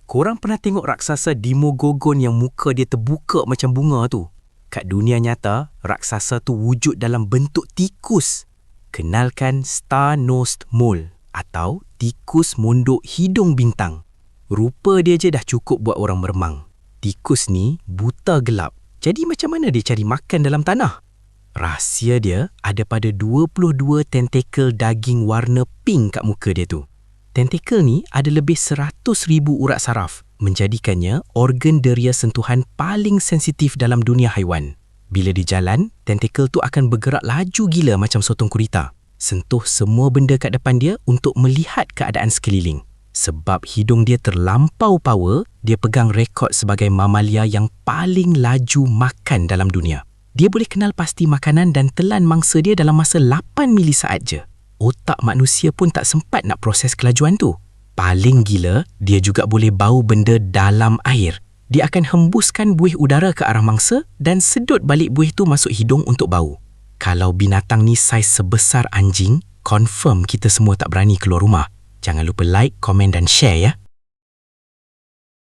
Korang pernah tengok raksasa Demogorgon yang muka dia terbuka macam bunga tu? Kat dunia nyata, raksasa tu wujud dalam bentuk tikus. Kenalkan Star-Nosed Mole atau tikus mondok hidung bintang. Rupa dia je dah cukup buat orang meremang. Tikus ni buta gelap. Jadi macam mana dia cari makan dalam tanah? Rahsia dia ada pada 22 tentakel daging warna pink kat muka dia tu. Tentakel ni ada lebih 100,000 urat saraf, menjadikannya organ deria sentuhan paling sensitif dalam dunia haiwan. Bila dia jalan, tentakel tu akan bergerak laju gila macam sotong gurita. Sentuh semua benda kat depan dia untuk melihat keadaan sekeliling. Sebab hidung dia terlampau power, dia pegang rekod sebagai mamalia yang paling laju makan dalam dunia. Dia boleh kenal pasti makanan dan telan mangsa dia dalam masa 8 milisaat je. Otak manusia pun tak sempat nak proses kelajuan tu. Paling gila, dia juga boleh bau benda dalam air. Dia akan hembuskan buih udara ke arah mangsa dan sedut balik buih tu masuk hidung untuk bau. Kalau binatang ni saiz sebesar anjing, confirm kita semua tak berani keluar rumah. Jangan lupa like, komen dan share ya.